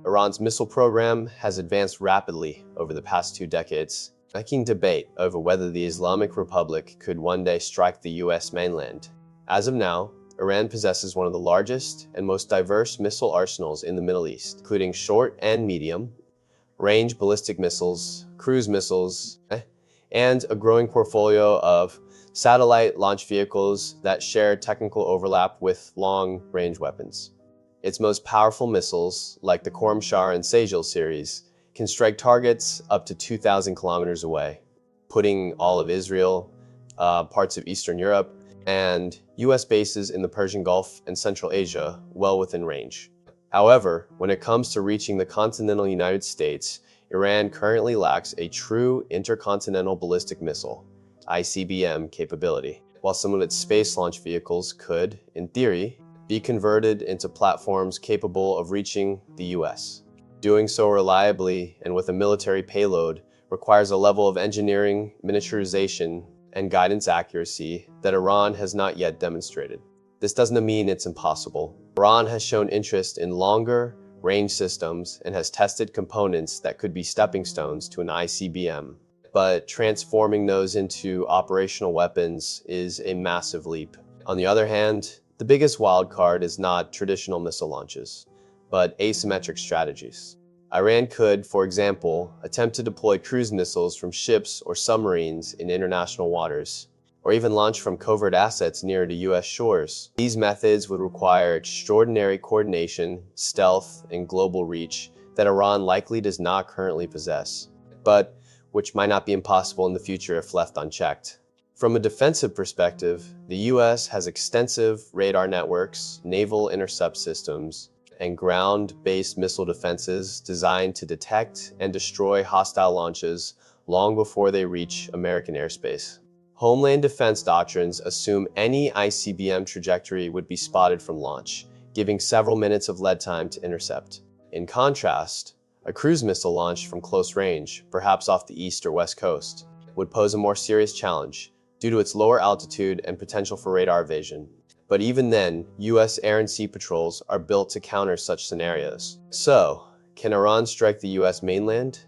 Iran's missile program has advanced rapidly over the past 2 decades, making debate over whether the Islamic Republic could one day strike the US mainland. As of now, Iran possesses one of the largest and most diverse missile arsenals in the Middle East, including short and medium-range ballistic missiles, cruise missiles, and a growing portfolio of satellite launch vehicles that share technical overlap with long-range weapons. Its most powerful missiles, like the Khorramshahr and Sejil series, can strike targets up to 2,000 kilometers away, putting all of Israel, parts of Eastern Europe, and US bases in the Persian Gulf and Central Asia well within range. However, when it comes to reaching the continental United States, Iran currently lacks a true intercontinental ballistic missile, ICBM, capability, while some of its space launch vehicles could, in theory, be converted into platforms capable of reaching the US. Doing so reliably and with a military payload requires a level of engineering, miniaturization, and guidance accuracy that Iran has not yet demonstrated. This doesn't mean it's impossible. Iran has shown interest in longer range systems and has tested components that could be stepping stones to an ICBM. But transforming those into operational weapons is a massive leap. On the other hand, the biggest wildcard is not traditional missile launches, but asymmetric strategies. Iran could, for example, attempt to deploy cruise missiles from ships or submarines in international waters, or even launch from covert assets near to US shores. These methods would require extraordinary coordination, stealth, and global reach that Iran likely does not currently possess, but which might not be impossible in the future if left unchecked. From a defensive perspective, the US has extensive radar networks, naval intercept systems, and ground-based missile defenses designed to detect and destroy hostile launches long before they reach American airspace. Homeland defense doctrines assume any ICBM trajectory would be spotted from launch, giving several minutes of lead time to intercept. In contrast, a cruise missile launched from close range, perhaps off the east or west coast, would pose a more serious challenge due to its lower altitude and potential for radar evasion. But even then, US air and sea patrols are built to counter such scenarios. So, can Iran strike the US mainland?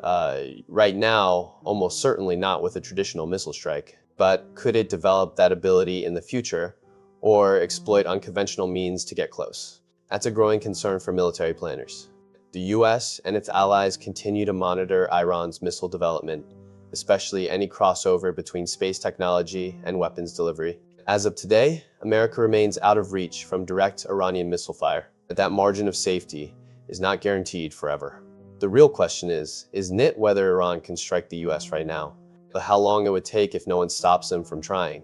Right now, almost certainly not with a traditional missile strike. But could it develop that ability in the future, or exploit unconventional means to get close? That's a growing concern for military planners. The US and its allies continue to monitor Iran's missile development, especially any crossover between space technology and weapons delivery. As of today, America remains out of reach from direct Iranian missile fire, but that margin of safety is not guaranteed forever. The real question isn't it whether Iran can strike the US right now, but how long it would take if no one stops them from trying.